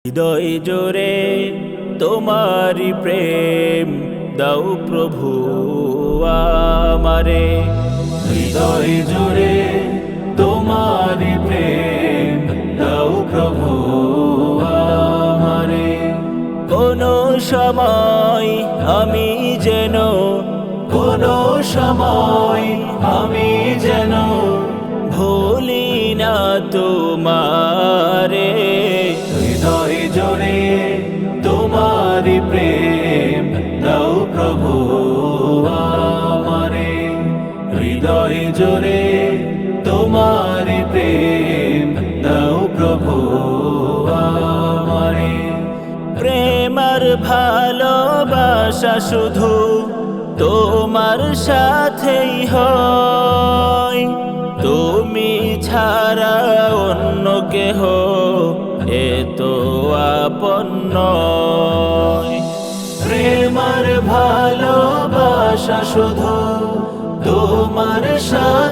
হৃদয় জোরে তোমারি প্রেম দাও প্রভু আমারে। হৃদয় জোরে তোমারি প্রেম দাও প্রভু আমারে। কোনো সময় আমি যেন কোনো সময় আমি যেন ভুলি না তোমারে। হৃদয় জোরে তোমারি প্রেম দাও প্রভু আমারে। হৃদয় জোরে তোমারি প্রেম দাও প্রভু আমারে। প্রেম আর ভালোবাসা শুধু তোমার সাথেই হয়, তুমি ছাড়া অন্য কেহ এত আপন নয়। প্রেম আর ভালোবাসা শুধু তোমার সাথে